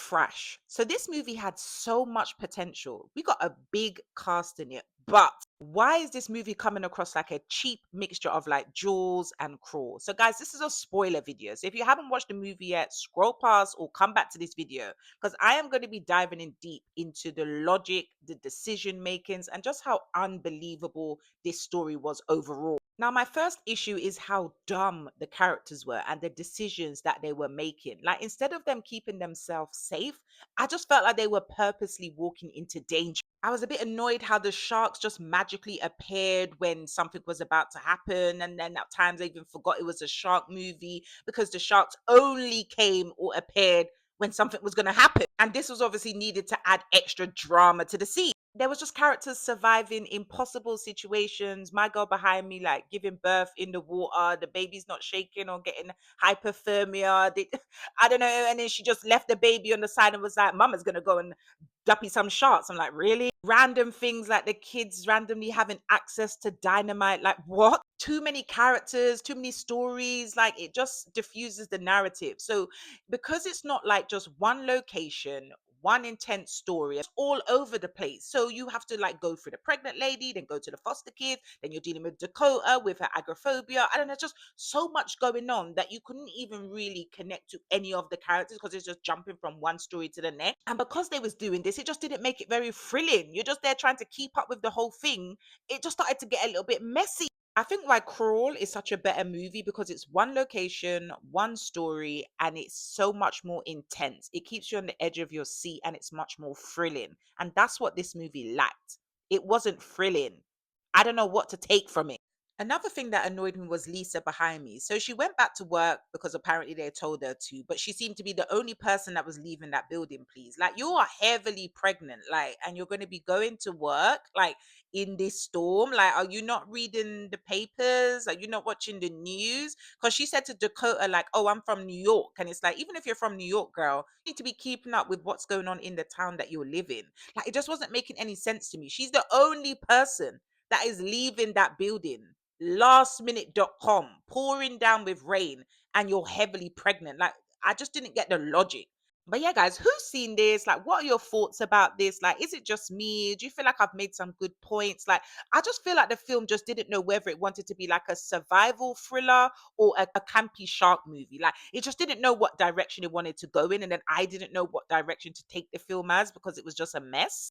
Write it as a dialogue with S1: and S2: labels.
S1: Thrash. So this movie had so much potential. We got a big cast in it, but why is this movie coming across like a cheap mixture of like Jaws and Crawl? So guys, this is a spoiler video. So if you haven't watched the movie yet, scroll past or come back to this video because I am going to be diving in deep into the logic, the decision makings, and just how unbelievable this story was overall. Now, my first issue is how dumb the characters were and the decisions that they were making. Like, instead of them keeping themselves safe, I just felt like they were purposely walking into danger. I was a bit annoyed how the sharks just magically appeared when something was about to happen. And then at times I even forgot it was a shark movie because the sharks only came or appeared when something was going to happen. And this was obviously needed to add extra drama to the scene. There was just characters surviving impossible situations. My girl behind me, like giving birth in the water, the baby's not shaking or getting hypothermia. I don't know. And then she just left the baby on the side and was like, Mama's gonna go and duppy some shots. I'm like, really? Random things like the kids randomly having access to dynamite. Like, what? Too many characters, too many stories. Like, it just diffuses the narrative. So, because it's not like just one location, one intense story, it's all over the place. So you have to like go through the pregnant lady, then go to the foster kid, then you're dealing with Dakota with her agoraphobia. I don't know, just so much going on that you couldn't even really connect to any of the characters because it's just jumping from one story to the next. And because they was doing this, it just didn't make it very thrilling. You're just there trying to keep up with the whole thing. It just started to get a little bit messy. I think why Crawl is such a better movie because it's one location, one story, and it's so much more intense. It keeps you on the edge of your seat and it's much more thrilling. And that's what this movie lacked. It wasn't thrilling. I don't know what to take from it. Another thing that annoyed me was Lisa behind me. So she went back to work because apparently they told her to, but she seemed to be the only person that was leaving that building, please. Like, you are heavily pregnant, like, and you're going to be going to work, like, in this storm. Like, are you not reading the papers? Are you not watching the news? Because she said to Dakota, like, oh, I'm from New York. And it's like, even if you're from New York, girl, you need to be keeping up with what's going on in the town that you're living. Like, it just wasn't making any sense to me. She's the only person that is leaving that building lastminute.com, pouring down with rain, and you're heavily pregnant. Like, I just didn't get the logic. But yeah, guys, who's seen this? Like, what are your thoughts about this? Like, is it just me? Do you feel like I've made some good points? Like, I just feel like the film just didn't know whether it wanted to be like a survival thriller or a campy shark movie. Like, it just didn't know what direction it wanted to go in. And then I didn't know what direction to take the film as because it was just a mess.